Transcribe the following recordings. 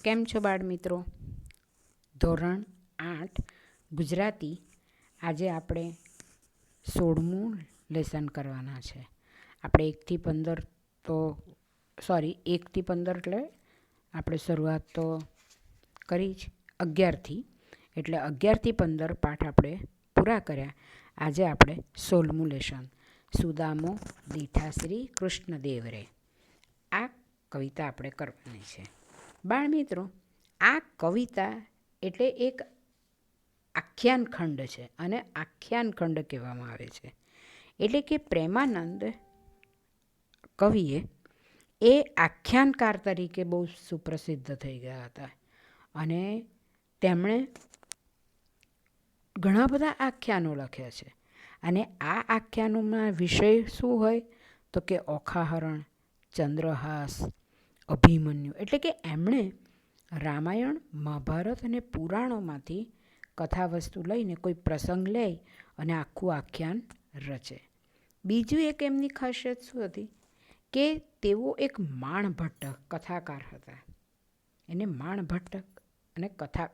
કેમ છો બાળ મિત્રો? ધોરણ 8 ગુજરાતી. આજે આપણે 16મું લેસન કરવાના છે. આપણે 1થી 15 1થી 15 એટલે આપણે શરૂઆત તો કરી જ 11થી, એટલે 11થી 15 પાઠ આપણે પૂરા કર્યા. આજે આપણે 16મું લેસન, સુદામો દીઠા શ્રી કૃષ્ણદેવ રે, આ કવિતા આપણે કરવાની છે. બાળ મિત્રો, આ કવિતા એટલે એક આખ્યાન ખંડ છે, અને આખ્યાન ખંડ કહેવામાં આવે છે. એટલે કે પ્રેમાનંદ કવિએ એ આખ્યાનકાર તરીકે બહુ સુપ્રસિદ્ધ થઈ ગયા હતા, અને તેમણે ઘણા બધા આખ્યાનો લખ્યા છે. અને આ આખ્યાનોમાં વિષય શું હોય તો કે ઓખાહરણ, ચંદ્રહાસ, અભિમન્યુ. એટલે કે એમણે રામાયણ, મહાભારત અને પુરાણોમાંથી કથા વસ્તુ લઈને કોઈ પ્રસંગ લે અને આખું આખ્યાન રચે. બીજું એક એમની ખાસિયત શું હતી કે તેઓ એક માણભટ્ટ કથાકાર હતા. એને માણભટ્ટ અને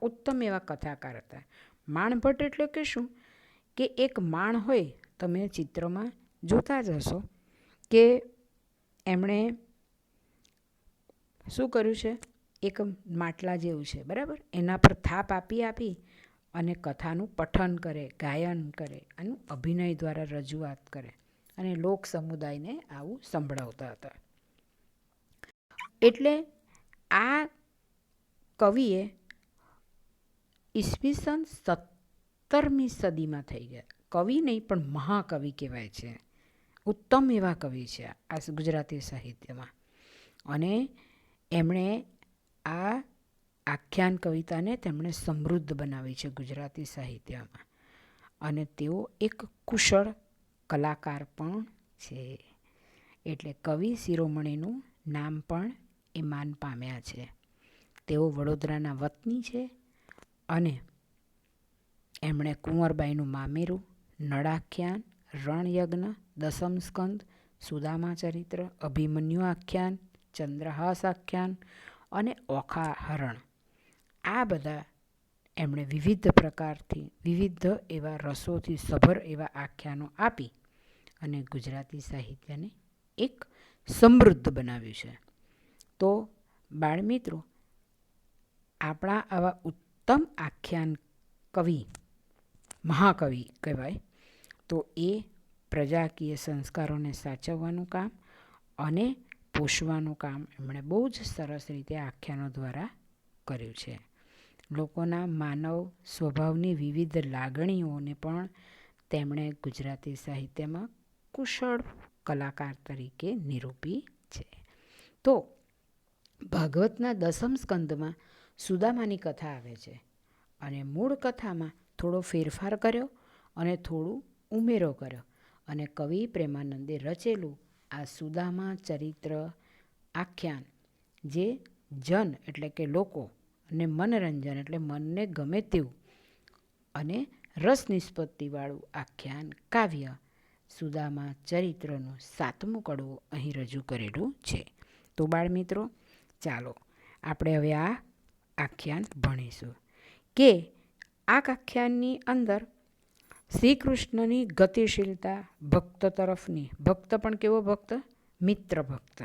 ઉત્તમ એવા કથાકાર હતા. માણભટ્ટ એટલે કે શું કે એક માણ હોય, તમે ચિત્રમાં જોતા જ હશો કે એમણે શું કર્યું છે, એક માટલા જેવું છે, બરાબર, એના પર થાપ આપી અને કથાનું પઠન કરે, ગાયન કરે, અને અભિનય દ્વારા રજૂઆત કરે, અને લોક સમુદાયને આવું સંભળાવતા હતા. એટલે આ કવિએ ઈસવીસન 17મી સદીમાં થઈ ગયા. કવિ નહીં પણ મહાકવિ કહેવાય છે. ઉત્તમ એવા કવિ છે આ ગુજરાતી સાહિત્યમાં. અને એમણે આ આખ્યાન કવિતાને તેમણે સમૃદ્ધ બનાવી છે ગુજરાતી સાહિત્યમાં. અને તેઓ એક કુશળ કલાકાર પણ છે. એટલે કવિ શિરોમણીનું નામ પણ એ માન પામ્યા છે. તેઓ વડોદરાના વતની છે, અને એમણે કુંવરબાઈનું મામેરું, નળાખ્યાન, રણયજ્ઞ, દસમ સ્કંદ, સુદામા ચરિત્ર, અભિમન્યુ આખ્યાન, ચંદ્રહાસ આખ્યાન અને ઓખાહરણ, આ બધા એમણે વિવિધ પ્રકારથી, વિવિધ એવા રસોથી સભર એવા આખ્યાનો આપી અને ગુજરાતી સાહિત્યને એક સમૃદ્ધ બનાવ્યું છે. તો બાળમિત્રો, આપણા આવા ઉત્તમ આખ્યાન કવિ, મહાકવિ કહેવાય, તો એ પ્રજાકીય સંસ્કારોને સાચવવાનું કામ અને પોષવાનું કામ એમણે બહુ જ સરસ રીતે આખ્યાનો દ્વારા કર્યું છે. લોકોના માનવ સ્વભાવની વિવિધ લાગણીઓને પણ તેમણે ગુજરાતી સાહિત્યમાં કુશળ કલાકાર તરીકે નિરૂપી છે. તો ભાગવતના દસમ સ્કંદમાં સુદામાની કથા આવે છે, અને મૂળ કથામાં થોડો ફેરફાર કર્યો અને થોડું ઉમેરો કર્યો, અને કવિ પ્રેમાનંદે રચેલું આ સુદામા ચરિત્ર આખ્યાન, જે જન એટલે કે લોકો, અને મનરંજન એટલે મનને ગમે તેવું, અને રસ નિષ્પત્તિવાળું આખ્યાન કાવ્ય સુદામા ચરિત્રનું 7મું કડવું અહીં રજૂ કરેલું છે. તો બાળમિત્રો, ચાલો આપણે હવે આ આખ્યાન ભણીશું. કે આ આખ્યાનની અંદર શ્રી કૃષ્ણની ગતિશીલતા, ભક્ત તરફની, ભક્ત પણ કેવો ભક્ત? મિત્ર ભક્ત,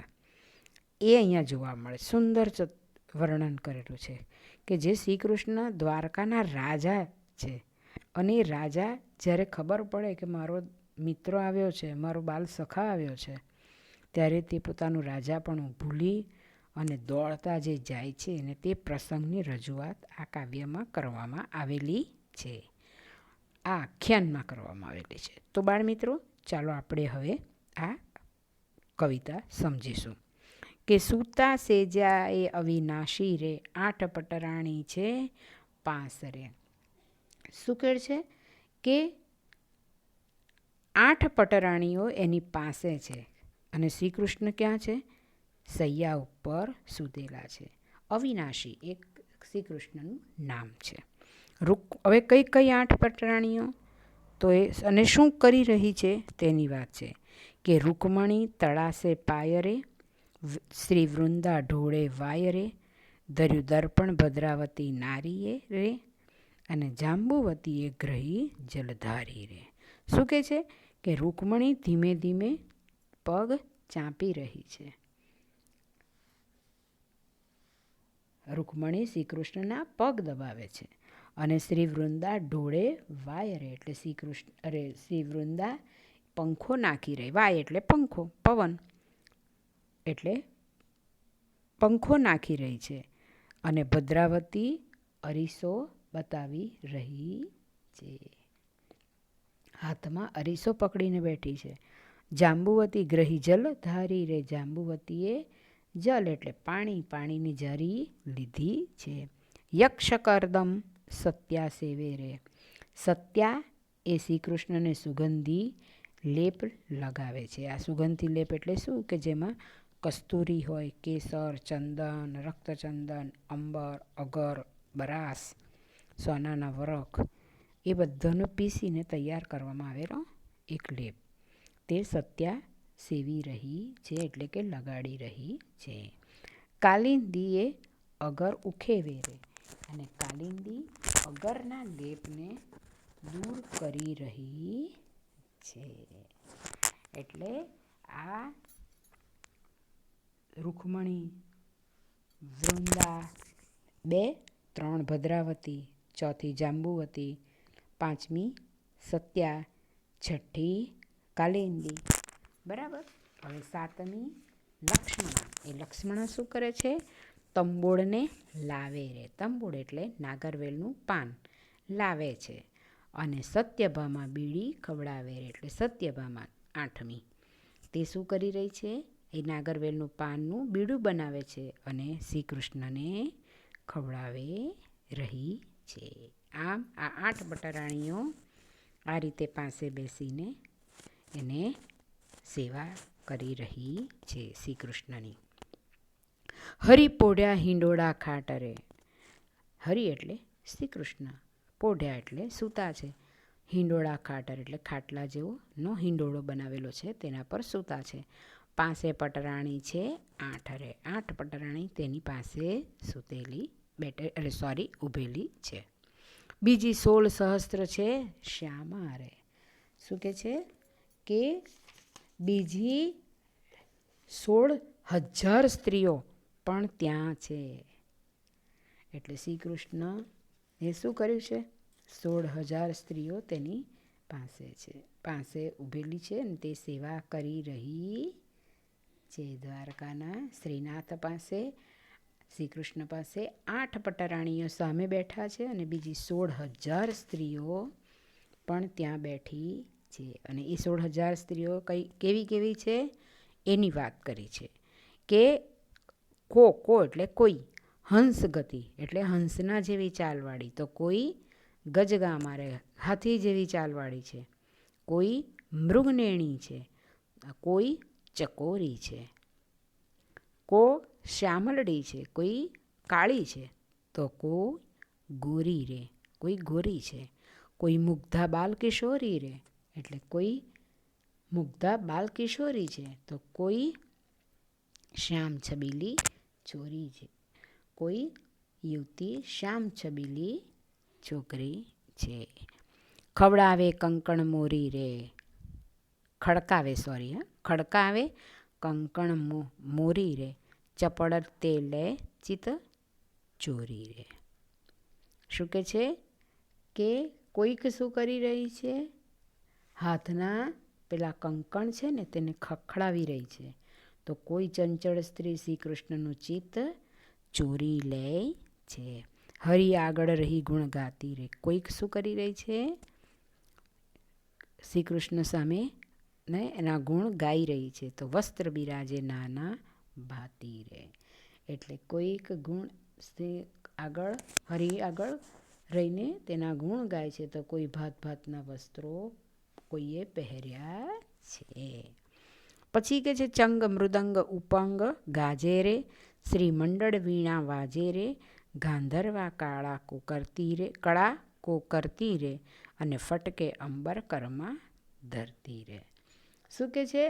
એ અહીંયા જોવા મળે. સુંદર વર્ણન કરેલું છે કે જે શ્રી કૃષ્ણ દ્વારકાના રાજા છે, અને એ રાજા જ્યારે ખબર પડે કે મારો મિત્ર આવ્યો છે, મારો બાલ સખા આવ્યો છે, ત્યારે તે પોતાનું રાજાપણું ભૂલી અને દોડતા જે જાય છે, અને તે પ્રસંગની રજૂઆત આ કાવ્યમાં કરવામાં આવેલી છે, આ આખ્યાનમાં કરવામાં આવેલી છે. તો બાળમિત્રો, ચાલો આપણે હવે આ કવિતા સમજીશું. કે સૂતા સેજા એ અવિનાશી રે, 8 પટરાણી છે પાંસ રે. શું કહે છે કે 8 પટરાણીઓ એની પાસે છે, અને શ્રી કૃષ્ણ ક્યાં છે? સૈયા ઉપર સૂતેલા છે. અવિનાશી એક શ્રી કૃષ્ણનું નામ છે. હવે કઈ 8 પટરાણીઓ? તો એ અને શું કરી રહી છે તેની વાત છે. કે રૂકમણી તળાસે પાયરે, શ્રી વૃંદા ઢોળે વાયરે, ધર્યું દર્પણ ભદ્રાવતી નારીએ રે, અને જાંબુવતીએ ગ્રહી જલધારી રે. શું કહે છે કે રૂકમણી ધીમે ધીમે પગ ચાંપી રહી છે. રૂકમણી શ્રી કૃષ્ણના પગ દબાવે છે અને શ્રી વૃંદા ઢોળે વાય રે, એટલે શ્રી વૃંદા પંખો નાખી રહી. વાય એટલે પંખો, પવન, એટલે પંખો નાખી રહી છે. અને ભદ્રાવતી અરીસો બતાવી રહી છે. હાથમાં અરીસો પકડીને બેઠી છે. જાંબુવતી ગ્રહી જલ ધારી રે, જાંબુવતીએ જલ એટલે પાણી, પાણીની ઝરી લીધી છે. યક્ષકર્દમ સત્યા સેવે રે, સત્યા એ શ્રી કૃષ્ણને સુગંધી લેપ લગાવે છે. આ સુગંધી લેપ એટલે શું કે જેમાં કસ્તુરી હોય, કેસર, ચંદન, રક્તચંદન, અંબર, અગર, બરાસ, સોનાના વરખ, એ બધાને પીસીને તૈયાર કરવામાં આવેલો એક લેપ, તે સત્યા સેવી રહી છે, એટલે કે લગાડી રહી છે. કાલિંદીએ અગર ઉખેવે રે, અને કાલિંદી અગરના લેપને દૂર કરી રહી છે. એટલે આ રૂકમણી, વૃંદા 2, 3 ભદ્રાવતી, 4 જાંબુવતી, 5મી સત્યા, 6ઠી કાલિંદી, બરાબર. હવે 7મી લક્ષ્મણા. એ લક્ષ્મણા શું કરે છે? તંબોળને લાવે રે. તંબોળ એટલે નાગરવેલનું પાન લાવે છે. અને સત્યભામા બીડી ખવડાવે રે, એટલે સત્યભામા 8મી, તે શું કરી રહી છે? એ નાગરવેલનું પાનનું બીડું બનાવે છે અને શ્રી કૃષ્ણને ખવડાવે રહી છે. આમ આ 8 બટારાણીઓ આ રીતે પાસે બેસીને એને સેવા કરી રહી છે શ્રી કૃષ્ણની. હરિ પોઢ્યા હિંડોળા ખાટરે. હરિ એટલે શ્રી કૃષ્ણ, પોઢ્યા એટલે સૂતા છે, હિંડોળા ખાટર એટલે ખાટલા જેવો હિંડોળો બનાવેલો છે, તેના પર સૂતા છે. પાસે પટરાણી છે 8 રે, 8 પટરાણી તેની પાસે સૂતેલી ઊભેલી છે. બીજી 16 સહસ્ત્ર છે શ્યામા રે. શું કે છે કે બીજી 16,000 સ્ત્રીઓ પણ ત્યાં છે. એટલે શ્રી કૃષ્ણ એ શું કર્યું છે? 16,000 સ્ત્રીઓ તેની પાસે ઊભેલી છે અને તે સેવા કરી રહી છે. દ્વારકાના શ્રીનાથ પાસે શ્રી કૃષ્ણ પાસે 8 પટરાણીઓ સામે બેઠા છે અને બીજી 16,000 સ્ત્રીઓ પણ ત્યાં બેઠી છે. અને એ 16,000 સ્ત્રીઓ કેવી છે એની વાત કરી છે કે કો એટલે કોઈ, હંસ ગતિ એટલે હંસના જેવી ચાલવાળી, તો કોઈ ગજગામા રે, હાથી જેવી ચાલવાળી છે, કોઈ મૃગનેણી છે, કોઈ ચકોરી છે, કો શ્યામલડી છે, કોઈ કાળી છે, તો કોઈ ગોરી રે, કોઈ ગોરી છે, કોઈ મુગ્ધા બાલકિશોરી રે, એટલે કોઈ મુગ્ધા બાલકિશોરી છે, તો કોઈ શ્યામ છબીલી ચોરી છે, કોઈ યુવતી શ્યામ છબીલી છોકરી છે. ખવડાવે કંકણ મોરી રે, ખડકાવે કંકણ મોરી રે, ચપળ તેલે ચિત ચોરી રે. શું કે છે કે કોઈક શું કરી રહી છે? હાથના પેલા કંકણ છે ને તેને ખખડાવી રહી છે, તો કોઈ ચંચળ સ્ત્રી શ્રી કૃષ્ણનું ચિત્ત ચોરી લે છે. હરિ આગળ રહી ગુણ ગાતી રે. કોઈક શું કરી રહી છે? શ્રી કૃષ્ણ સામે ને એના ગુણ ગાઈ રહી છે, તો વસ્ત્ર બિરાજે નાના ભાતી રે. એટલે કોઈક ગુણ હરિ આગળ રહીને તેના ગુણ ગાય છે, તો કોઈ ભાતના વસ્ત્રો કોઈએ પહેર્યા છે. પછી કે છે ચંગ મૃદંગ ઉપંગ ગાજે રે, શ્રી મંડળ વીણા વાજે રે, ગાંધર્વા કળા કો કરતી રે, અને ફટકે અંબર કરમાં ધરતી રે. શું કે છે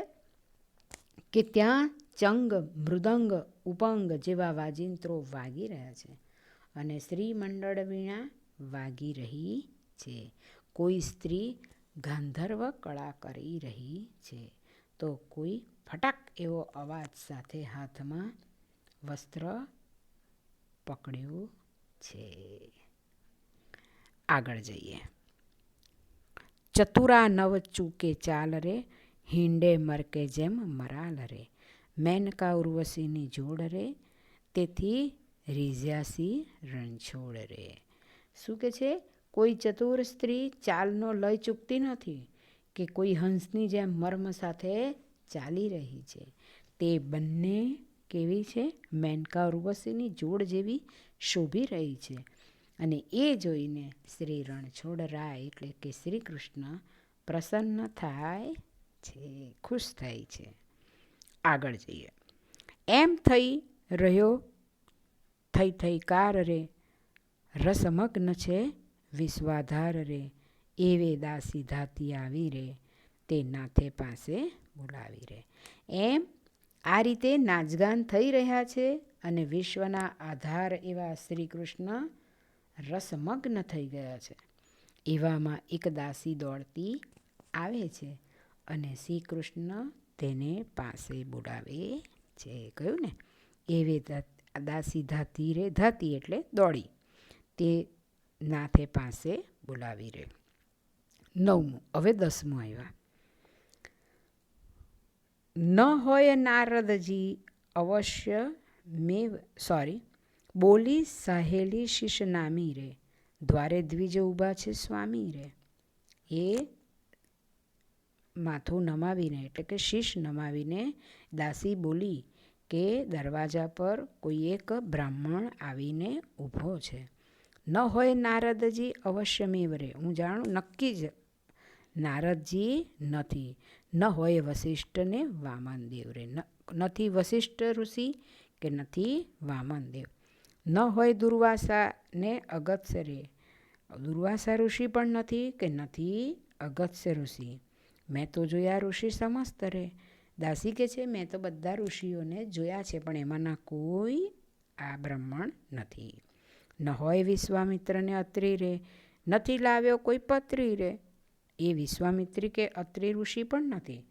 કે ત્યાં ચંગ, મૃદંગ, ઉપંગ જેવા વાજિંત્રો વાગી રહ્યા છે અને શ્રીમંડળ વીણા વાગી રહી છે. કોઈ સ્ત્રી ગાંધર્વ કળા કરી રહી છે તો કોઈ ફટાક એવો અવાજ સાથે હાથમાં વસ્ત્ર પકડ્યું છે. આગળ જઈએ. ચતુરા નવ ચૂકે ચાલ રે, હિંડે મરકે જેમ મરાલ રે, મેનકા ઉર્વશીની જોડ રે, તેથી રીઝ્યાસી રણછોડ રે. શું કે છે? કોઈ ચતુર સ્ત્રી ચાલનો લય ચૂકતી નથી કે કોઈ હંસની જેમ મર્મ સાથે ચાલી રહી છે. તે બંને કેવી છે? મેનકા ઉર્વશીની જોડ જેવી શોભી રહી છે. અને એ જોઈને શ્રી રણછોડરાય એટલે કે શ્રી કૃષ્ણ પ્રસન્ન થાય છે, ખુશ થાય છે. આગળ જઈએ. એમ થઈ રહ્યો થઈ કાર રે, રસમગ્ન છે વિશ્વાધાર રે, એવે દાસી ધાતી આવી રે, તે નાથે પાસે બોલાવી રે. એમ આ રીતે નાચગાન થઈ રહ્યા છે અને વિશ્વના આધાર એવા શ્રી કૃષ્ણ રસમગ્ન થઈ ગયા છે. એવામાં એક દાસી દોડતી આવે છે અને શ્રી કૃષ્ણ તેને પાસે બોલાવે છે. કહ્યું ને, એવે દાસી ધાતી રે, ધાતી એટલે દોડી, તે નાથે પાસે બોલાવી રે. 9મું. હવે 10મું આવ્યા. ન હોય નારદજી અવશ્ય મેવ બોલી સહેલી શિશ નામી રે, દ્વારે દ્વિજ ઊભા છે સ્વામી રે. એ માથું નમાવીને એટલે કે શીશ નમાવીને દાસી બોલી કે દરવાજા પર કોઈ એક બ્રાહ્મણ આવીને ઊભો છે. ન હોય નારદજી અવશ્યમેવ રે, હું જાણું નક્કી જ નારદજી નથી. ન હોય વસિષ્ઠને વામનદેવ રે, નથી વસિષ્ઠ ઋષિ કે નથી વામનદેવ. ન હોય દુર્વાસાને અગત્ય રે, દુર્વાસા ઋષિ પણ નથી કે નથી અગત્ય ઋષિ. મેં તો જોયા ઋષિ સમસ્ત રે. દાસી કે છે મેં તો બધા ઋષિઓને જોયા છે પણ એમાંના કોઈ આ બ્રાહ્મણ નથી. ન હોય વિશ્વામિત્રને અત્રિ રે, નથી લાવ્યો કોઈ પત્રી રે. એ વિશ્વામિત્રી કે અત્રિ ઋષિ પણ નથી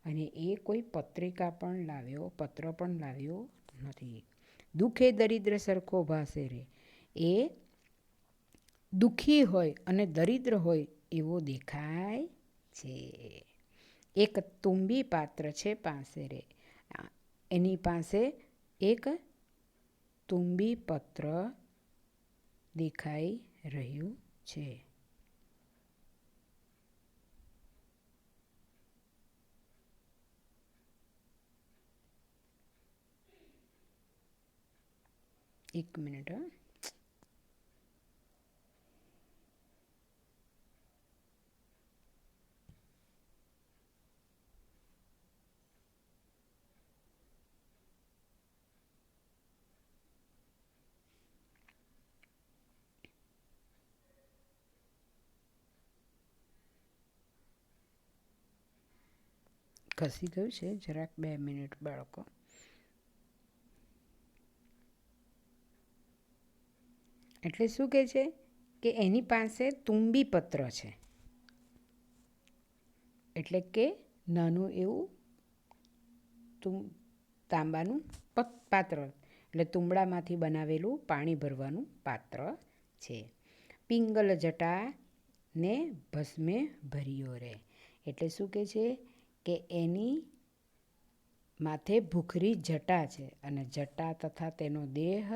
અને એ કોઈ પત્રિકા પણ લાવ્યો, પત્ર પણ લાવ્યો નથી. દુઃખે દરિદ્ર સરખો ભાસે રે, એ દુઃખી હોય અને દરિદ્ર હોય એવો દેખાય છે. એક તુંબી પાત્ર છે પાસે રે, એની પાસે એક તુંબી પત્ર દેખાઈ રહ્યું છે. એક મિનિટ. ખસી ગયું છે જરાક, 2 મિનિટ બાળકો. એટલે શું કહે છે કે એની પાસે તુંબી પત્ર છે, એટલે કે નાનું એવું તાંબાનું પાત્ર, એટલે તુંબડામાંથી બનાવેલું પાણી ભરવાનું પાત્ર છે. પિંગલ જટા ને ભસ્મે ભર્યો રે, એટલે શું કહે છે કે એની માથે ભૂખરી જટા છે અને જટા તથા તેનો દેહ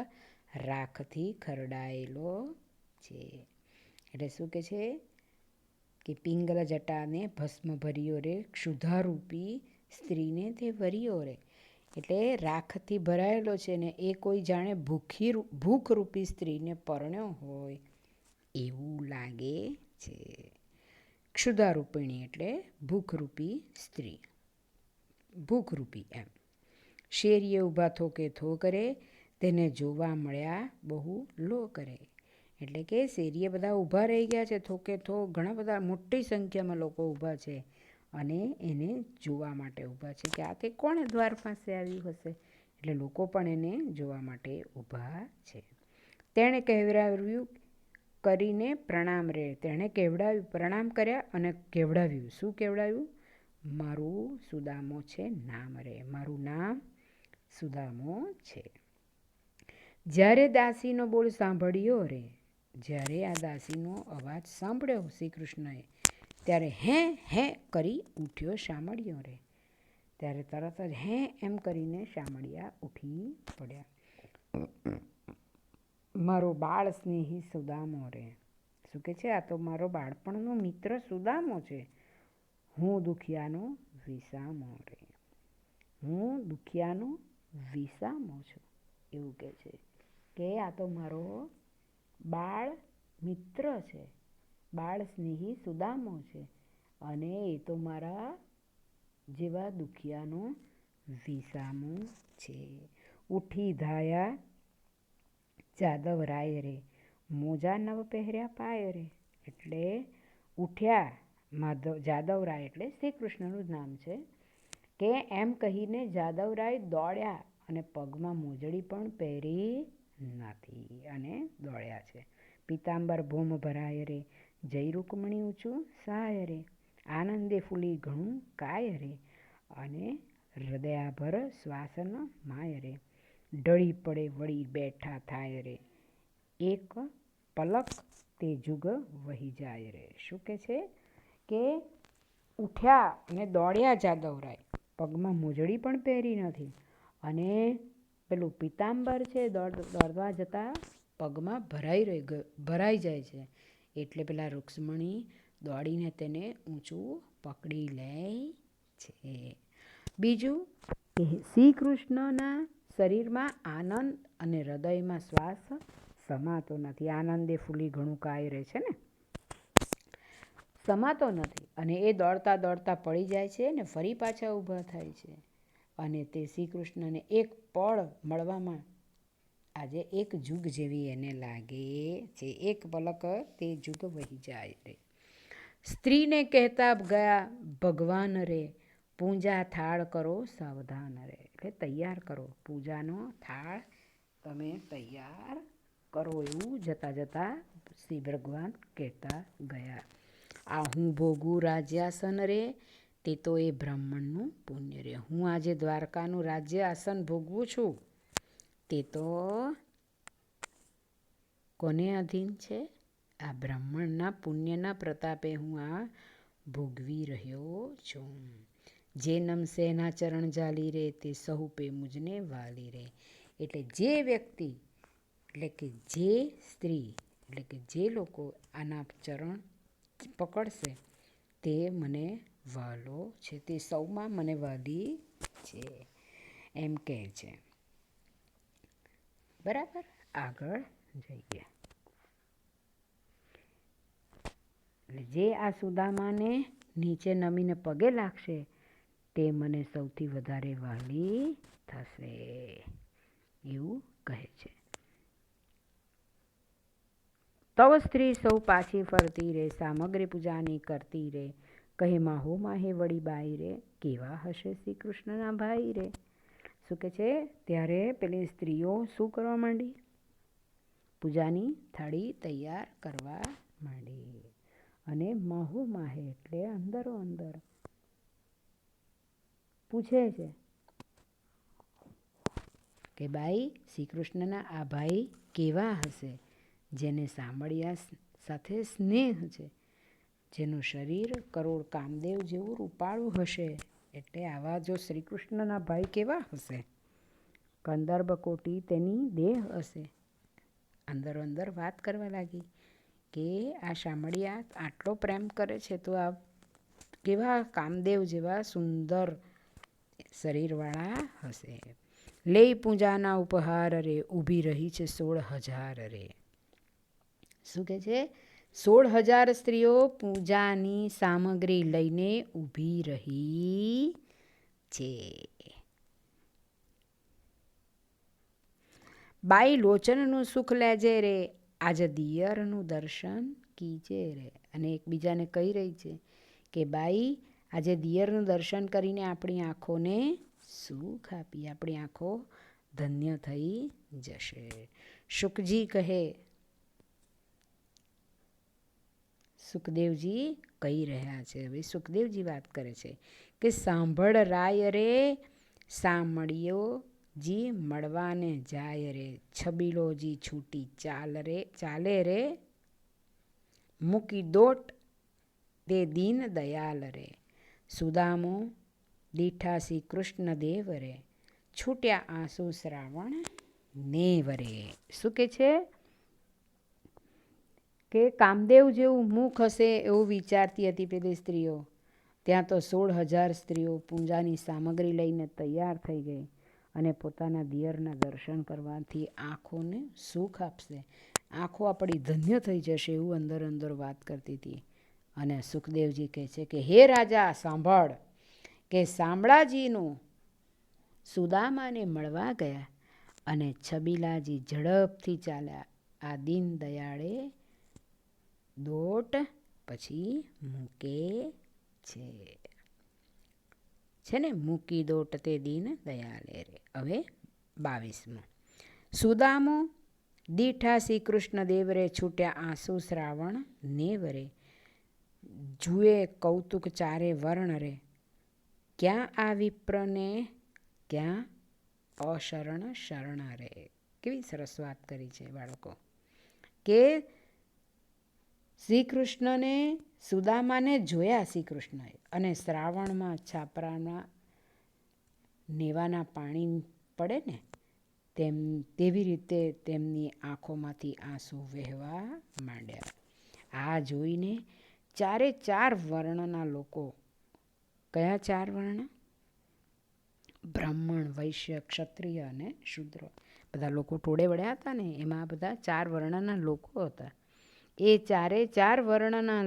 રાખથી ખરડાયેલો છે. એટલે શું કહે છે કે પિંગલ જટાને ભસ્મ ભર્યો રે, ક્ષુધારૂપી સ્ત્રીને તે વર્યો રે. એટલે રાખથી ભરાયેલો છે ને એ કોઈ જાણે ભૂખરૂપી સ્ત્રીને પરણ્યો હોય એવું લાગે છે. ક્ષુધારૂપિણી એટલે ભૂખરૂપી સ્ત્રી, ભૂખરૂપી એમ. શેરીએ ઊભા થોકે થો કરે, તેને જોવા મળ્યા બહુ લો કરે. એટલે કે શેરીએ બધા ઊભા રહી ગયા છે થોકે થો, ઘણા બધા મોટી સંખ્યામાં લોકો ઊભા છે અને એને જોવા માટે ઊભા છે કે આ તે કોણે દ્વાર પાસે આવ્યું હશે, એટલે લોકો પણ એને જોવા માટે ઊભા છે. તેણે કહેવડાવ્યું કરીને પ્રણામ રે, તેણે કહેવડાવ્યું, પ્રણામ કર્યા અને કહેવડાવ્યું. શું કહેવડાવ્યું? મારું સુદામો છે નામ રે, મારું નામ સુદામો છે. જ્યારે દાસીનો બોલ સાંભળ્યો રે, જ્યારે આ દાસીનો અવાજ સાંભળ્યો શ્રી કૃષ્ણએ, ત્યારે હે હે કરી ઉઠ્યો શામળિયો રે. ત્યારે તરત જ હે એમ કરીને શામળિયા ઉઠી પડ્યા. મારો બાળ સ્નેહી સુદામો રે. શું કે છે? આ તો મારો બાળપણનો મિત્ર સુદામો છે. હું દુખિયાનો વિસામો રે, હું દુખિયાનો વિસામો છું. એવું કહે છે કે આ તો મારો બાળ મિત્ર છે, બાળ સ્નેહી સુદામો છે, અને એ તો મારા જેવા દુખિયાનો વિસામો છે. ઉઠી ધાયા જાદવરાય રે, મોજા નવ પહેર્યા પાય રે. એટલે ઉઠ્યા જાદવરાય, એટલે શ્રી કૃષ્ણનું જ નામ છે, કે એમ કહીને જાદવરાય દોડ્યા અને પગમાં મોજડી પણ પહેરી નથી અને દોડ્યા છે. પિતાંબર ભૂમ ભરાય રે, જય રૂકમણી ઊંચું સહાય રે, આનંદે ફૂલી ઘણું કાય રે, અને હૃદયાભર શ્વાસન માય રે, ઢળી પડે વળી બેઠા થાય રે, એક પલક તે જુગ વહી જાય રે. શું કે છે? કે ઉઠ્યા અને દોડ્યા જાદવરાય, પગમાં મોજડી પણ પહેરી નથી, અને પેલું પિતાંબર છે દોડવા જતાં પગમાં ભરાઈ જાય છે, એટલે પેલા રૂક્ષ્મણી દોડીને તેને ઊંચું પકડી લે છે. બીજું કે શ્રી કૃષ્ણના શરીરમાં આનંદ અને હૃદયમાં શ્વાસ સમાતો નથી. આનંદે ફૂલી ઘણું કાય રહે છે ને, સમાતો નથી, અને એ દોડતા દોડતા પડી જાય છે ને ફરી પાછા ઊભા થાય છે, અને તે શ્રી કૃષ્ણને એક પળ મળવામાં આજે એક જુગ જેવી એને લાગે છે. એક પલક તે જુગ વહી જાય રે. સ્ત્રીને કહેતા ગયા ભગવાન રે, પૂજા થાળ કરો સાવધાન રે. એટલે તૈયાર કરો, પૂજાનો થાળ તમે તૈયાર કરો, એવું જતાં જતાં શ્રી ભગવાન કહેતા ગયા. આ હું ભોગું રાજ્યાસન રે, તે તો એ બ્રાહ્મણનું પુણ્ય રે. હું આજે દ્વારકાનું રાજ્ય આસન ભોગવું છું, તે તો કોને અધીન છે? આ બ્રાહ્મણના પુણ્યના પ્રતાપે હું આ ભોગવી રહ્યો છું. જે નમસે એના ચરણ જાલી રે, તે સહુ પે મુજને વાલી રે. એટલે જે વ્યક્તિ, એટલે કે જે સ્ત્રી, એટલે કે જે લોકો આના ચરણ પકડશે તે મને વહાલો છે, તે સૌમાં મને વહાલી છે, એમ કહે છે. બરાબર, આગળ જઈએ. એટલે જે આ સુદામાને નીચે નમીને પગે લાગશે તે મને સૌથી વધારે વહાલી થશે, એવું કહે છે. તવ સ્ત્રી સૌ પાછી ફરતી રે, સામગ્રી પૂજાની કરતી રે, કહે માહો માહે વળી બાઈ રે, કેવા હશે શ્રી કૃષ્ણના ભાઈ રે. શું કે છે? ત્યારે પેલી સ્ત્રીઓ શું કરવા માંડી? પૂજાની થાળી તૈયાર કરવા માંડી, અને માહો માહે એટલે અંદરો અંદર પૂછે છે કે બાઈ શ્રી કૃષ્ણના આ ભાઈ કેવા હશે, જેને સાંભળ્યા સાથે સ્નેહ છે, જેનું શરીર કરોડ કામદેવ જેવું રૂપાળું હશે. એટલે આવા જો શ્રી કૃષ્ણના ભાઈ કેવા હશે? કંદર્પ કોટી તેની દેહ હશે. અંદરો અંદર વાત કરવા લાગી કે આ શામળિયા આટલો પ્રેમ કરે છે તો આ કેવા કામદેવ જેવા સુંદર શરીરવાળા હશે. લઈ પૂજાના ઉપહાર રે, ઊભી રહી છે 16,000 રે. શું કે છે? 16,000 સ્ત્રીઓ પૂજાની સામગ્રી લઈને ઊભી રહી છે. બાઈ લોચનનું સુખ લેજે રે, આજ દિયરનું દર્શન કીજે રે. અને એકબીજાને કહી રહી છે કે બાઈ આજે દિયરનું દર્શન કરીને આપણી આંખોને સુખ આપી, આપણી આંખો ધન્ય થઈ જશે. શુકજી કહે, સુખદેવજી કહી રહ્યા છે. હવે સુખદેવજી વાત કરે છે કે સાંભળ રાય રે, સાંભળ્યો જી મળવાને જાય રે, છબીલોજી છૂટી ચાલે રે, મૂકી દોટ તે દીન દયાલ રે, સુદામો દીઠા શ્રી કૃષ્ણ દેવ રે, છૂટ્યા આંસુ શ્રાવણ નેવ રે. શું કે છે કે કામદેવ જેવું મુખ હશે એવું વિચારતી હતી પેલી સ્ત્રીઓ. ત્યાં તો 16,000 સ્ત્રીઓ પૂજાની સામગ્રી લઈને તૈયાર થઈ ગઈ અને પોતાના દિયરના દર્શન કરવાથી આંખોને સુખ આપશે, આંખો આપણી ધન્ય થઈ જશે એવું અંદર અંદર વાત કરતી હતી. અને સુખદેવજી કહે છે કે હે રાજા સાંભળ, કે શામળાજીનું સુદામાને મળવા ગયા અને છબીલાજી ઝડપથી ચાલ્યા. આ દીન દયાળે દોટ પછી મૂકે છે ને, મૂકી દોટ તે દીન દયાલે રે. હવે 22મો. સુદામો દીઠા શ્રી કૃષ્ણ દેવ રે, છૂટ્યા આંસુ શ્રાવણ નેવ રે, જુએ કૌતુક ચારે વર્ણ રે, ક્યાં આ વિપ્રને ક્યાં અશરણ શરણ રે. કેવી સરસ વાત કરી છે બાળકો, કે શ્રી કૃષ્ણને સુદામાને જોયા શ્રી કૃષ્ણએ અને શ્રાવણમાં છાપરાના નેવાના પાણી પડે ને તેવી રીતે તેમની આંખોમાંથી આંસુ વહેવા માંડ્યા. આ જોઈને ચારે ચાર વર્ણના લોકો, કયા ચાર વર્ણ? બ્રાહ્મણ, વૈશ્ય, ક્ષત્રિય અને શૂદ્ર, બધા લોકો ટોળે વળ્યા હતા ને, એમાં બધા ચાર વર્ણના લોકો હતા. એ ચારે ચાર વર્ણના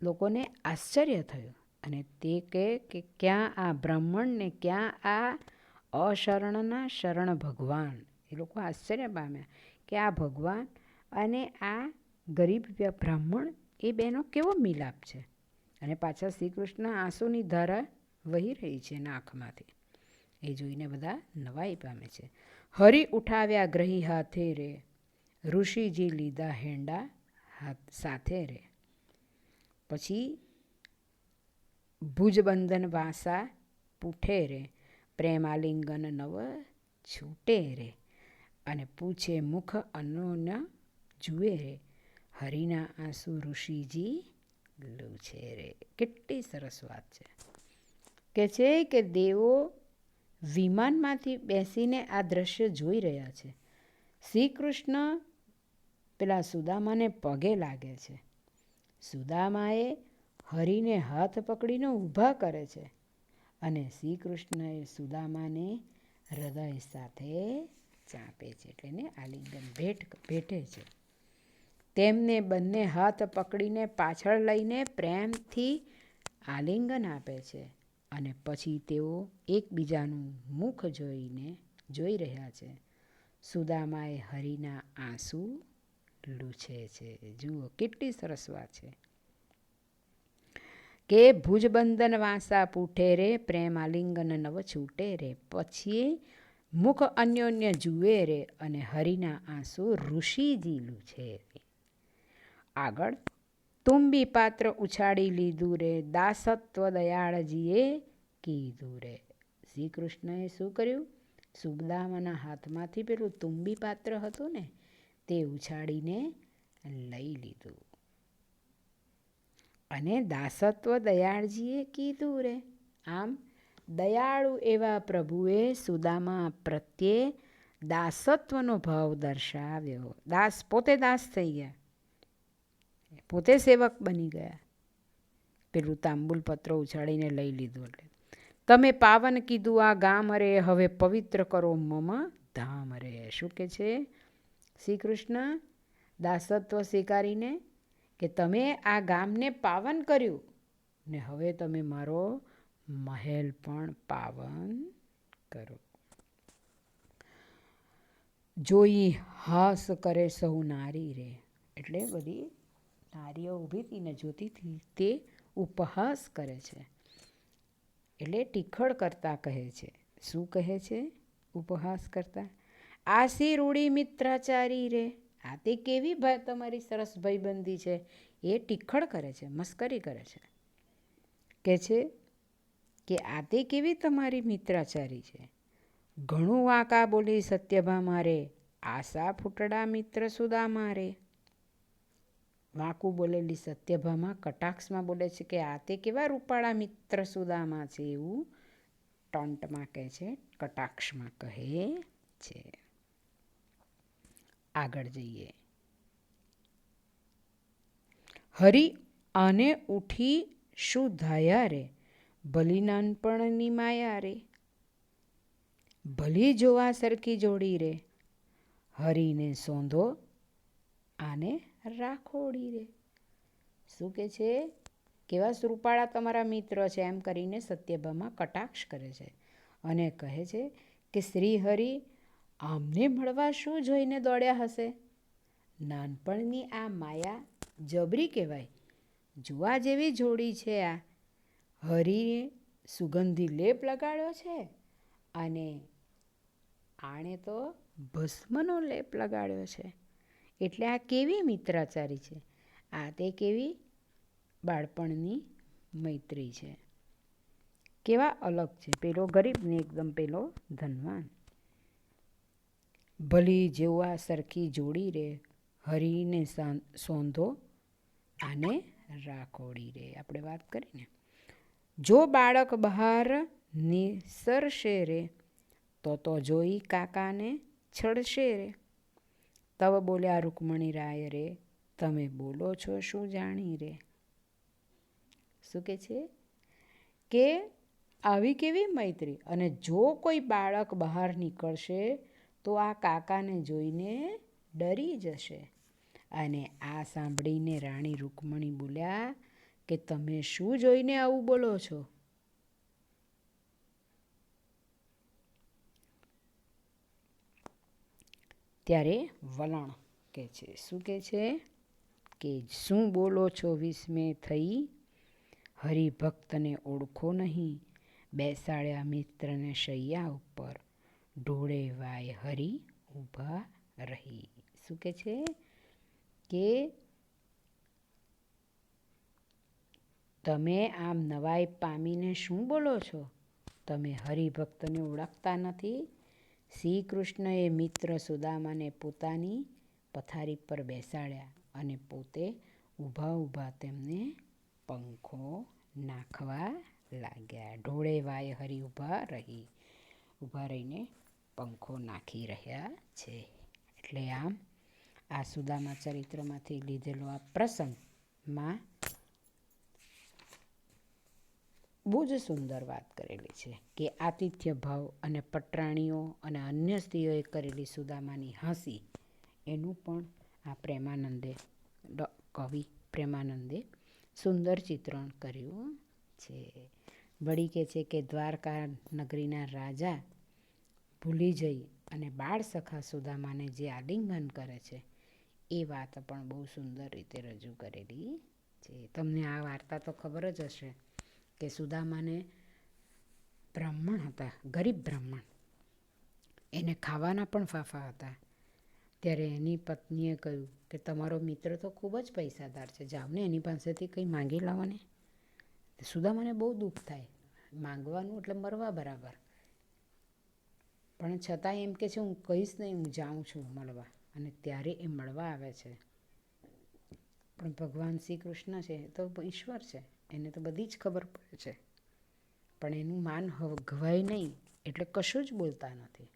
લોકોને આશ્ચર્ય થયું અને તે કહે કે ક્યાં આ બ્રાહ્મણ ને ક્યાં આ અશરણના શરણ ભગવાન. એ લોકો આશ્ચર્ય પામ્યા કે આ ભગવાન અને આ ગરીબ બ્રાહ્મણ, એ બેનો કેવો મિલાપ છે. અને પાછા શ્રી કૃષ્ણ આંસુની ધારા વહી રહી છે નાકમાંથી. એ જોઈને બધા નવાઈ પામે છે. હરી ઉઠાવ્યા ગ્રહી હાથે રે, ઋષિજી લીધા હેંડા સાથે રે, પછી ભુજબંધન વાસા પૂઠે રે, પ્રેમાલિંગન નવ છૂટે રે, અને પૂછે મુખ અનોન્ય જુએ રે, હરિના આંસુ ઋષિજી લૂછે રે. કેટલી સરસ વાત છે. કે છે કે દેવો વિમાનમાંથી બેસીને આ દ્રશ્ય જોઈ રહ્યા છે. શ્રી કૃષ્ણ પેલા સુદામાને પગે લાગે છે. સુદામાએ હરિને હાથ પકડીને ઊભા કરે છે અને શ્રી કૃષ્ણએ સુદામાને હૃદય સાથે ચાંપે છે, એટલે એને આલિંગન ભેટે છે. તેમને બંને હાથ પકડીને પાછળ લઈને પ્રેમથી આલિંગન આપે છે અને પછી તેઓ એકબીજાનું મુખ જોઈ રહ્યા છે. સુદામાએ હરિના આંસુ લૂછે છે. જુઓ કેટલી સરસ વાત છે કે ભુજબંધન વાસા પૂઠે રે, પ્રેમ આલિંગન નવ છૂટે રે, પછી મુખ અન્યોન્ય જુએ રે, અને હરિના આંસુ ઋષિજી લૂછે રે. આગળ તુંબી પાત્ર ઉછાળી લીધું રે, દાસત્વ દયાળજીએ કીધું રે. શ્રી કૃષ્ણએ શું કર્યું? સુદામાના હાથમાંથી પેલું તુંબી પાત્ર હતું ને તે ઉછાળીને લઈ લીધું અને દાસત્વ દયાળજીએ કીધું રે. આમ દયાળુ એવા પ્રભુએ સુદામા પ્રત્યે દાસત્વનો ભાવ દર્શાવ્યો. પોતે દાસ થઈ ગયા, પોતે સેવક બની ગયા. પેલું તાંબુલ પત્ર ઉછાળીને લઈ લીધું એટલે તમે પાવન કીધું આ ગામ રે, હવે પવિત્ર કરો મમ ધામ રે. શું કે છે શ્રી કૃષ્ણ દાસત્વ સ્વીકારીને કે તમે આ ગામને પાવન કર્યું ને હવે તમે મારો મહેલ પણ પાવન કરો. જોઈ હાસ કરે સહુ નારી રે, એટલે બધી નારીઓ ઊભી હતી ને જોતી હતી તે ઉપહાસ કરે છે. એટલે ટીખળ કરતા કહે છે. શું કહે છે? ઉપહાસ કરતા. આસી રૂડી મિત્રાચારી રે. આ તે કેવી તમારી સરસ ભાઈબંધી છે. એ ટીખળ કરે છે, મસ્કરી કરે છે. કે છે કે આ તે કેવી તમારી મિત્રાચારી છે. ઘણું વાંકા બોલી સત્યભા મારે, આશા ફૂટડા મિત્ર સુદામા રે. વાંકું બોલેલી સત્યભામાં કટાક્ષમાં બોલે છે કે આ તે કેવા રૂપાળા મિત્ર સુદામા છે, એવું ટોન્ટમાં કહે છે, કટાક્ષમાં કહે છે. આગળ જઈએ. હરી આને ઉઠી શું ધાયા રે, ભલી નાનપણની માયા રે. ભલી જોવા સરખી જોડી રે, હરીને સોંધો આને રાખોડી રે. શું કે છે? કેવા રૂપાળા તમારા મિત્ર છે, એમ કરીને સત્યભામાં કટાક્ષ કરે છે અને કહે છે કે શ્રી હરિ આમને મળવા શું જોઈને દોડ્યા હશે. નાનપણની આ માયા જબરી કહેવાય. જોવા જેવી જોડી છે આ. હરીએ સુગંધી લેપ લગાડ્યો છે અને આણે તો ભસ્મનો લેપ લગાડ્યો છે. એટલે આ કેવી મિત્રાચારી છે. આ તે કેવી બાળપણની મૈત્રી છે. કેવા અલગ છે, પેલો ગરીબ ને એકદમ પેલો ધનવાન. ભલી જેવા સરખી જોડી રે, હરીને સોંધો આને રાખોડી રે. આપણે વાત કરીને. જો બાળક બહાર નિસરશે રે, તો જોઈ કાકાને છળશે રે. તવ બોલ્યા રૂકમણી રાય રે, તમે બોલો છો શું જાણી રે. શું કે છે કે આવી કેવી મૈત્રી, અને જો કોઈ બાળક બહાર નીકળશે તો આ કાકાને જોઈને ડરી જશે. અને આ સાંભળીને રાણી રૂકમણી બોલ્યા કે તમે શું જોઈને આવું બોલો છો. ત્યારે વલણ કે છે. શું કે છે કે શું બોલો છો વિસ્મે થઈ, હરિભક્તને ઓળખો નહીં, બેસાડ્યા મિત્રને શૈયા ઉપર, ઢોળે વાય હરી ઊભા રહી. શું કે છે કે તમે આમ નવાઈ પામીને શું બોલો છો. તમે હરિભક્તને ઓળખતા નથી. શ્રી કૃષ્ણએ મિત્ર સુદામાને પોતાની પથારી પર બેસાડ્યા અને પોતે ઊભા ઊભા તેમને પંખો નાખવા લાગ્યા. ઢોળે વાય હરી ઊભા રહી. ઊભા રહીને પંખો નાખી રહ્યા છે. એટલે આમ આ સુદામા ચરિત્રમાંથી લીધેલો આ પ્રસંગમાં બહુ જ સુંદર વાત કરેલી છે કે આતિથ્ય ભાવ અને પટરાણીઓ અને અન્ય સ્ત્રીઓએ કરેલી સુદામાની હસી, એનું પણ આ પ્રેમાનંદે કવિ પ્રેમાનંદે સુંદર ચિત્રણ કર્યું છે. વળી કે છે કે દ્વારકા નગરીના રાજા ભૂલી જઈ અને બાળ સખા સુદામાને જે આલિંગન કરે છે, એ વાત પણ બહુ સુંદર રીતે રજૂ કરેલી છે. તમને આ વાર્તા તો ખબર જ હશે કે સુદામાને બ્રાહ્મણ હતા, ગરીબ બ્રાહ્મણ. એને ખાવાના પણ ફાફા હતા. ત્યારે એની પત્નીએ કહ્યું કે તમારો મિત્ર તો ખૂબ જ પૈસાદાર છે, જાઓ ને એની પાસેથી કંઈ માંગી લાવો ને. સુદામાને બહુ દુઃખ થાય. માંગવાનું એટલે મરવા બરાબર. પણ છતાં એમ કે છે હું કહીશ નહીં, હું જાઉં છું મળવા. અને ત્યારે એ મળવા આવે છે. પણ ભગવાન શ્રી કૃષ્ણ છે તો ઈશ્વર છે, એને તો બધી જ ખબર પડે છે. પણ એનું માન ઘવાય નહીં એટલે કશું જ બોલતા નથી.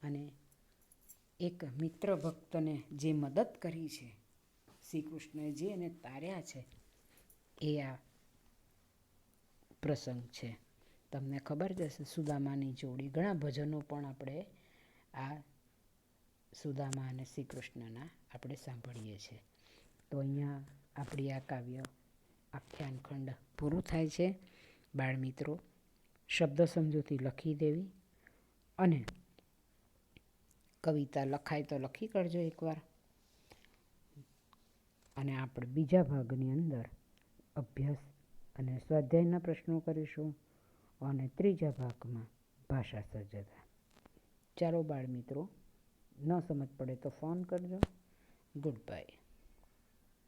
અને એક મિત્ર ભક્તને જે મદદ કરી છે, શ્રી કૃષ્ણએ જે એને તાર્યા છે, એ આ પ્રસંગ છે. તમને ખબર જ હશે સુદામાની જોડી. ઘણા ભજનો પણ આપણે આ સુદામા અને શ્રી કૃષ્ણના આપણે સાંભળીએ છીએ. તો અહીંયા આપણી આ કાવ્ય આખ્યાન ખંડ પૂરું થાય છે. બાળમિત્રો, શબ્દ સમજૂતી લખી દેવી અને કવિતા લખાય તો લખી કરજો એકવાર. અને આપણે બીજા ભાગની અંદર અભ્યાસ અને સ્વાધ્યાયના પ્રશ્નો કરીશું અને ત્રીજા ભાગમાં ભાષા સજ્જતા. ચાલો બાળ મિત્રો, ન સમજ પડે તો ફોન કરજો. Good bye.